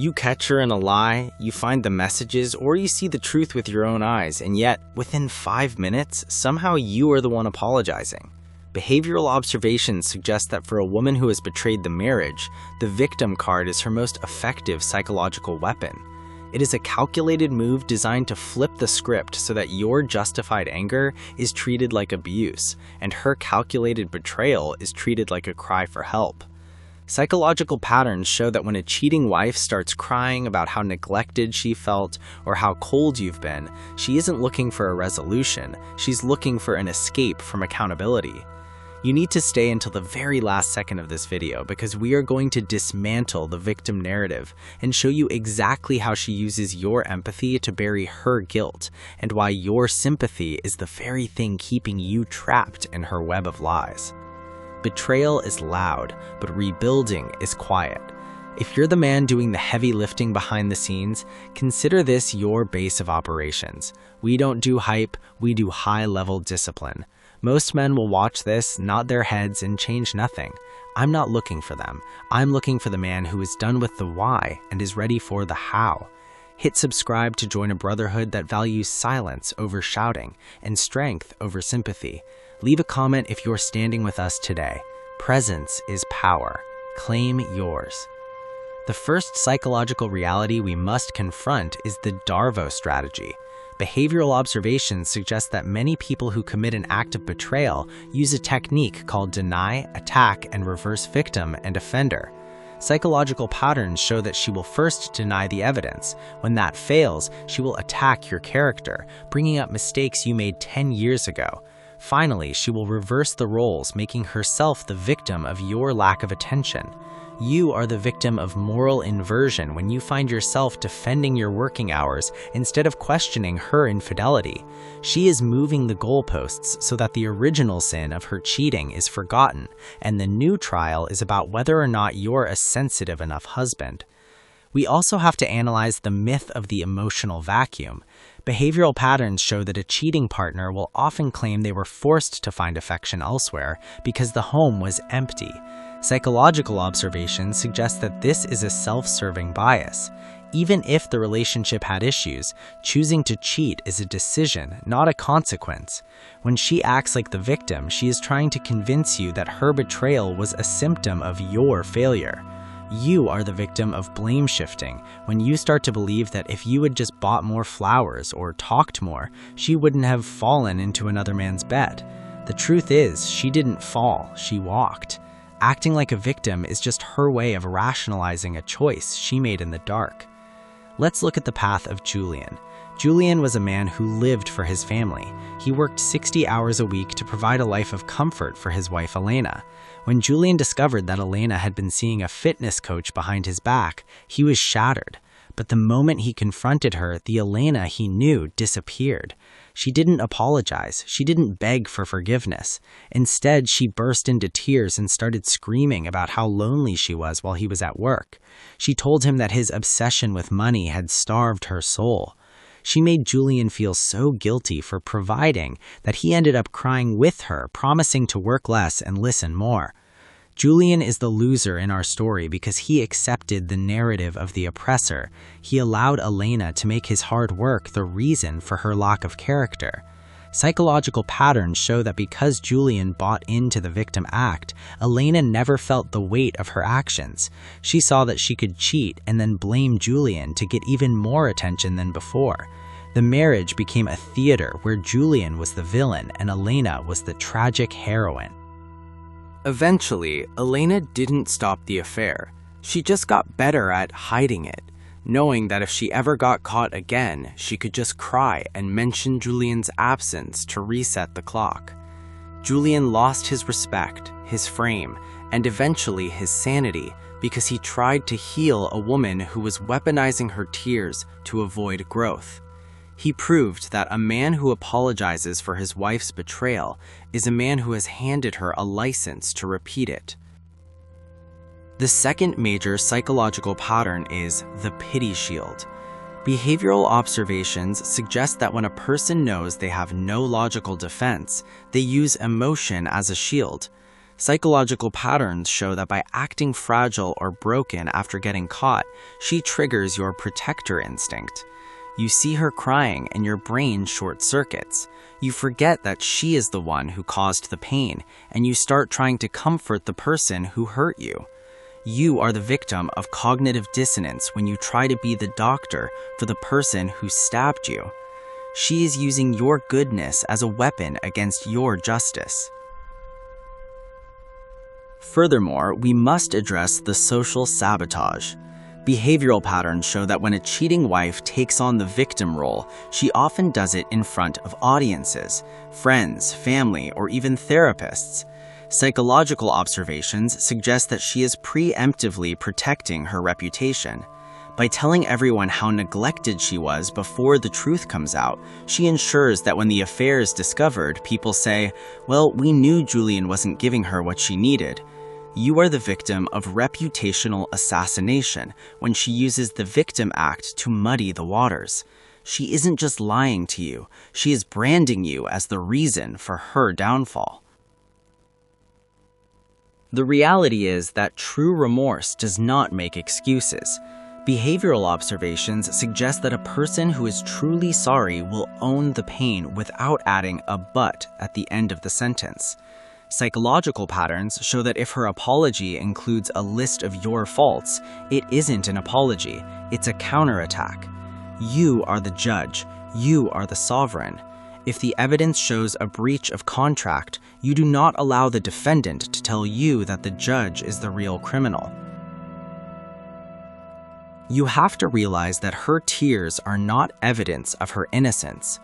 You catch her in a lie, you find the messages, or you see the truth with your own eyes, and yet, within 5 minutes, somehow you are the one apologizing. Behavioral observations suggest that for a woman who has betrayed the marriage, the victim card is her most effective psychological weapon. It is a calculated move designed to flip the script so that your justified anger is treated like abuse, and her calculated betrayal is treated like a cry for help. Psychological patterns show that when a cheating wife starts crying about how neglected she felt or how cold you've been, she isn't looking for a resolution, she's looking for an escape from accountability. You need to stay until the very last second of this video because we are going to dismantle the victim narrative and show you exactly how she uses your empathy to bury her guilt and why your sympathy is the very thing keeping you trapped in her web of lies. Betrayal is loud, but rebuilding is quiet. If you're the man doing the heavy lifting behind the scenes, consider this your base of operations. We don't do hype, we do high-level discipline. Most men will watch this, nod their heads, and change nothing. I'm not looking for them. I'm looking for the man who is done with the why and is ready for the how. Hit subscribe to join a brotherhood that values silence over shouting and strength over sympathy. Leave a comment if you're standing with us today. Presence is power. Claim yours. The first psychological reality we must confront is the Darvo strategy. Behavioral observations suggest that many people who commit an act of betrayal use a technique called deny, attack, and reverse victim and offender. Psychological patterns show that she will first deny the evidence. When that fails, she will attack your character, bringing up mistakes you made 10 years ago. Finally, she will reverse the roles, making herself the victim of your lack of attention. You are the victim of moral inversion when you find yourself defending your working hours instead of questioning her infidelity. She is moving the goalposts so that the original sin of her cheating is forgotten, and the new trial is about whether or not you're a sensitive enough husband. We also have to analyze the myth of the emotional vacuum. Behavioral patterns show that a cheating partner will often claim they were forced to find affection elsewhere because the home was empty. Psychological observations suggest that this is a self-serving bias. Even if the relationship had issues, choosing to cheat is a decision, not a consequence. When she acts like the victim, she is trying to convince you that her betrayal was a symptom of your failure. You are the victim of blame shifting when you start to believe that if you had just bought more flowers or talked more, she wouldn't have fallen into another man's bed. The truth is, she didn't fall, she walked. Acting like a victim is just her way of rationalizing a choice she made in the dark. Let's look at the path of Julian. Julian was a man who lived for his family. He worked 60 hours a week to provide a life of comfort for his wife Elena. When Julian discovered that Elena had been seeing a fitness coach behind his back, he was shattered. But the moment he confronted her, the Elena he knew disappeared. She didn't apologize. She didn't beg for forgiveness. Instead, she burst into tears and started screaming about how lonely she was while he was at work. She told him that his obsession with money had starved her soul. She made Julian feel so guilty for providing that he ended up crying with her, promising to work less and listen more. Julian is the loser in our story because he accepted the narrative of the oppressor. He allowed Elena to make his hard work the reason for her lack of character. Psychological patterns show that because Julian bought into the victim act, Elena never felt the weight of her actions. She saw that she could cheat and then blame Julian to get even more attention than before. The marriage became a theater where Julian was the villain and Elena was the tragic heroine. Eventually, Elena didn't stop the affair. She just got better at hiding it, knowing that if she ever got caught again, she could just cry and mention Julian's absence to reset the clock. Julian lost his respect, his frame, and eventually his sanity because he tried to heal a woman who was weaponizing her tears to avoid growth. He proved that a man who apologizes for his wife's betrayal is a man who has handed her a license to repeat it. The second major psychological pattern is the pity shield. Behavioral observations suggest that when a person knows they have no logical defense, they use emotion as a shield. Psychological patterns show that by acting fragile or broken after getting caught, she triggers your protector instinct. You see her crying and your brain short circuits. You forget that she is the one who caused the pain, and you start trying to comfort the person who hurt you. You are the victim of cognitive dissonance when you try to be the doctor for the person who stabbed you. She is using your goodness as a weapon against your justice. Furthermore, we must address the social sabotage. Behavioral patterns show that when a cheating wife takes on the victim role, she often does it in front of audiences, friends, family, or even therapists. Psychological observations suggest that she is preemptively protecting her reputation. By telling everyone how neglected she was before the truth comes out, she ensures that when the affair is discovered, people say, "Well, we knew Julian wasn't giving her what she needed." You are the victim of reputational assassination when she uses the victim act to muddy the waters. She isn't just lying to you, she is branding you as the reason for her downfall. The reality is that true remorse does not make excuses. Behavioral observations suggest that a person who is truly sorry will own the pain without adding a "but" at the end of the sentence. Psychological patterns show that if her apology includes a list of your faults, it isn't an apology, it's a counterattack. You are the judge, you are the sovereign. If the evidence shows a breach of contract, you do not allow the defendant to tell you that the judge is the real criminal. You have to realize that her tears are not evidence of her innocence.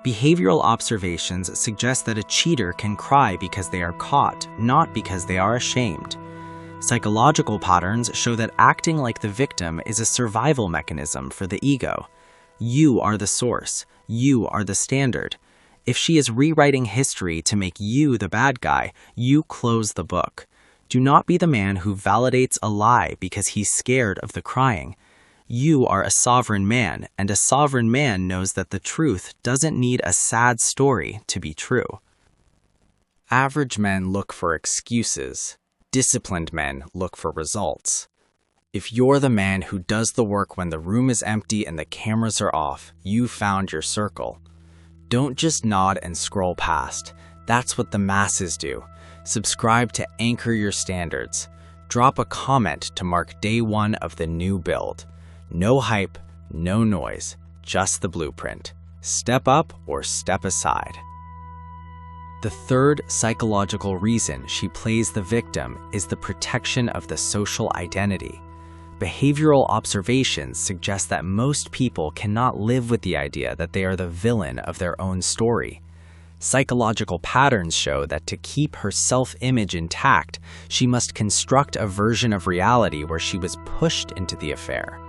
Behavioral observations suggest that a cheater can cry because they are caught, not because they are ashamed. Psychological patterns show that acting like the victim is a survival mechanism for the ego. You are the source. You are the standard. If she is rewriting history to make you the bad guy, you close the book. Do not be the man who validates a lie because he's scared of the crying. You are a sovereign man, and a sovereign man knows that the truth doesn't need a sad story to be true. Average men look for excuses. Disciplined men look for results. If you're the man who does the work when the room is empty and the cameras are off, you found your circle. Don't just nod and scroll past. That's what the masses do. Subscribe to anchor your standards. Drop a comment to mark day one of the new build. No hype, no noise, just the blueprint. Step up or step aside. The third psychological reason she plays the victim is the protection of the social identity. Behavioral observations suggest that most people cannot live with the idea that they are the villain of their own story. Psychological patterns show that to keep her self-image intact, she must construct a version of reality where she was pushed into the affair.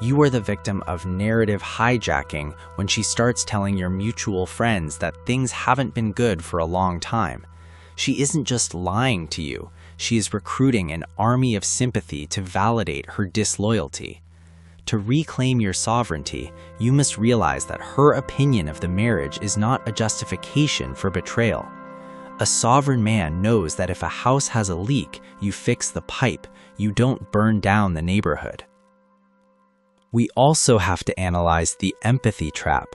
You are the victim of narrative hijacking when she starts telling your mutual friends that things haven't been good for a long time. She isn't just lying to you, she is recruiting an army of sympathy to validate her disloyalty. To reclaim your sovereignty, you must realize that her opinion of the marriage is not a justification for betrayal. A sovereign man knows that if a house has a leak, you fix the pipe, you don't burn down the neighborhood. We also have to analyze the empathy trap.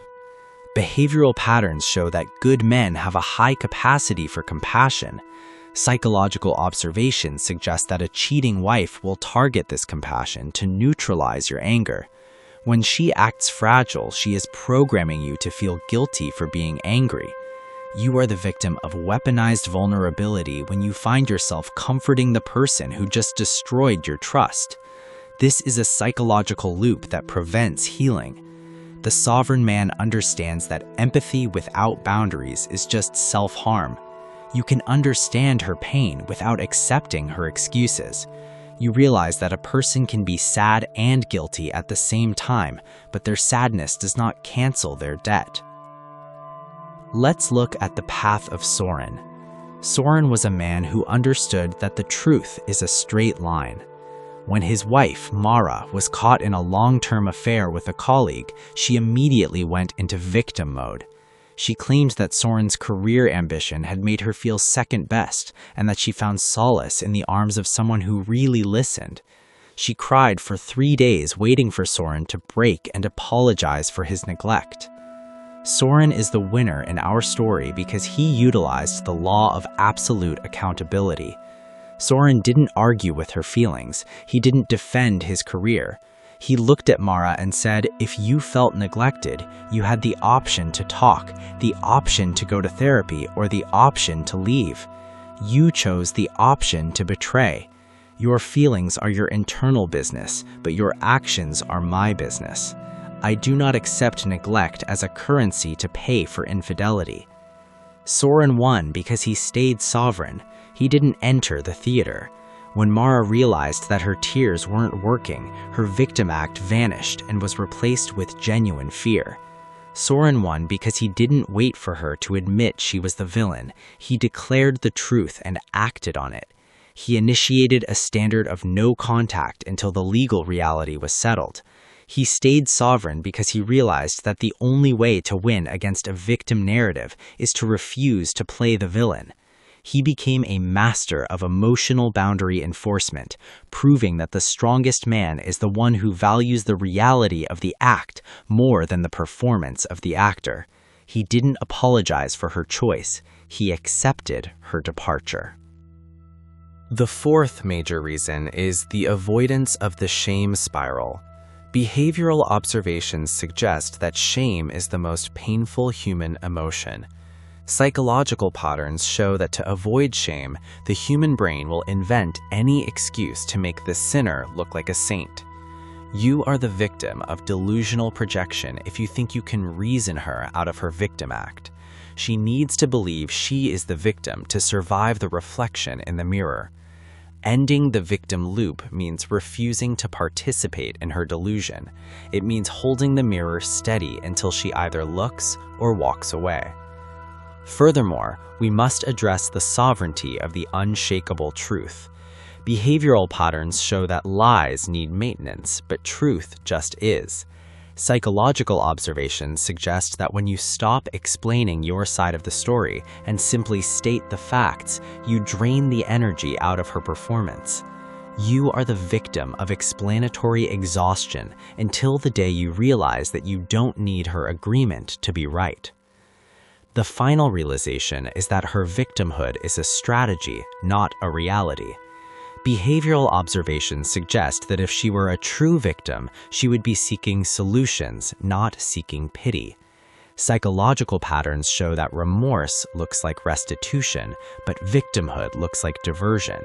Behavioral patterns show that good men have a high capacity for compassion. Psychological observations suggest that a cheating wife will target this compassion to neutralize your anger. When she acts fragile, she is programming you to feel guilty for being angry. You are the victim of weaponized vulnerability when you find yourself comforting the person who just destroyed your trust. This is a psychological loop that prevents healing. The sovereign man understands that empathy without boundaries is just self-harm. You can understand her pain without accepting her excuses. You realize that a person can be sad and guilty at the same time, but their sadness does not cancel their debt. Let's look at the path of Soren. Soren was a man who understood that the truth is a straight line. When his wife, Mara, was caught in a long-term affair with a colleague, she immediately went into victim mode. She claimed that Soren's career ambition had made her feel second best and that she found solace in the arms of someone who really listened. She cried for 3 days waiting for Soren to break and apologize for his neglect. Soren is the winner in our story because he utilized the law of absolute accountability. Soren didn't argue with her feelings. He didn't defend his career. He looked at Mara and said, if you felt neglected, you had the option to talk, the option to go to therapy, or the option to leave. You chose the option to betray. Your feelings are your internal business, but your actions are my business. I do not accept neglect as a currency to pay for infidelity. Soren won because he stayed sovereign. He didn't enter the theater. When Mara realized that her tears weren't working, her victim act vanished and was replaced with genuine fear. Soren won because he didn't wait for her to admit she was the villain. He declared the truth and acted on it. He initiated a standard of no contact until the legal reality was settled. He stayed sovereign because he realized that the only way to win against a victim narrative is to refuse to play the villain. He became a master of emotional boundary enforcement, proving that the strongest man is the one who values the reality of the act more than the performance of the actor. He didn't apologize for her choice. He accepted her departure. The fourth major reason is the avoidance of the shame spiral. Behavioral observations suggest that shame is the most painful human emotion. Psychological patterns show that to avoid shame, the human brain will invent any excuse to make the sinner look like a saint. You are the victim of delusional projection if you think you can reason her out of her victim act. She needs to believe she is the victim to survive the reflection in the mirror. Ending the victim loop means refusing to participate in her delusion. It means holding the mirror steady until she either looks or walks away. Furthermore, we must address the sovereignty of the unshakable truth. Behavioral patterns show that lies need maintenance, but truth just is. Psychological observations suggest that when you stop explaining your side of the story and simply state the facts, you drain the energy out of her performance. You are the victim of explanatory exhaustion until the day you realize that you don't need her agreement to be right. The final realization is that her victimhood is a strategy, not a reality. Behavioral observations suggest that if she were a true victim, she would be seeking solutions, not seeking pity. Psychological patterns show that remorse looks like restitution, but victimhood looks like diversion.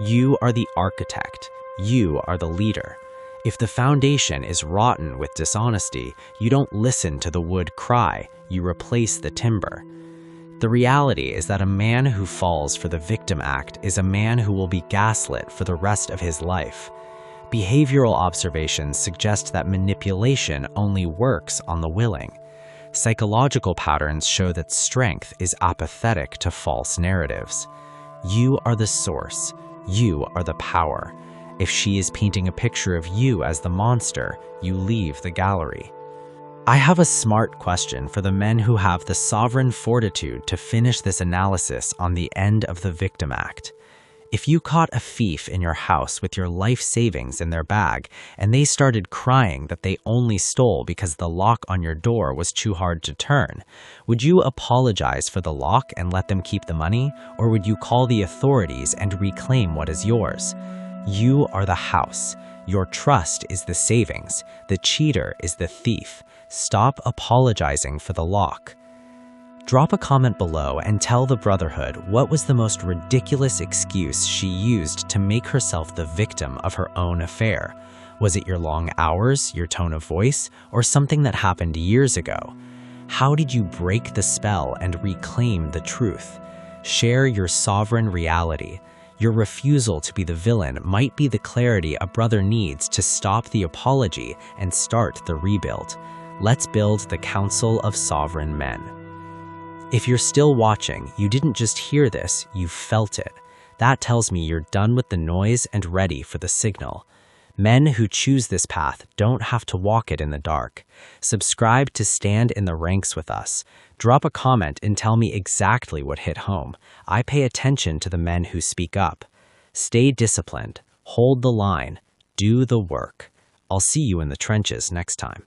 You are the architect. You are the leader. If the foundation is rotten with dishonesty, you don't listen to the wood cry, you replace the timber. The reality is that a man who falls for the victim act is a man who will be gaslit for the rest of his life. Behavioral observations suggest that manipulation only works on the willing. Psychological patterns show that strength is apathetic to false narratives. You are the source. You are the power. If she is painting a picture of you as the monster, you leave the gallery. I have a smart question for the men who have the sovereign fortitude to finish this analysis on the end of the victim act. If you caught a thief in your house with your life savings in their bag and they started crying that they only stole because the lock on your door was too hard to turn, would you apologize for the lock and let them keep the money, or would you call the authorities and reclaim what is yours? You are the house. Your trust is the savings. The cheater is the thief. Stop apologizing for the lock. Drop a comment below and tell the Brotherhood what was the most ridiculous excuse she used to make herself the victim of her own affair. Was it your long hours, your tone of voice, or something that happened years ago? How did you break the spell and reclaim the truth? Share your sovereign reality. Your refusal to be the villain might be the clarity a brother needs to stop the apology and start the rebuild. Let's build the Council of Sovereign Men. If you're still watching, you didn't just hear this, you felt it. That tells me you're done with the noise and ready for the signal. Men who choose this path don't have to walk it in the dark. Subscribe to stand in the ranks with us. Drop a comment and tell me exactly what hit home. I pay attention to the men who speak up. Stay disciplined, hold the line, do the work. I'll see you in the trenches next time.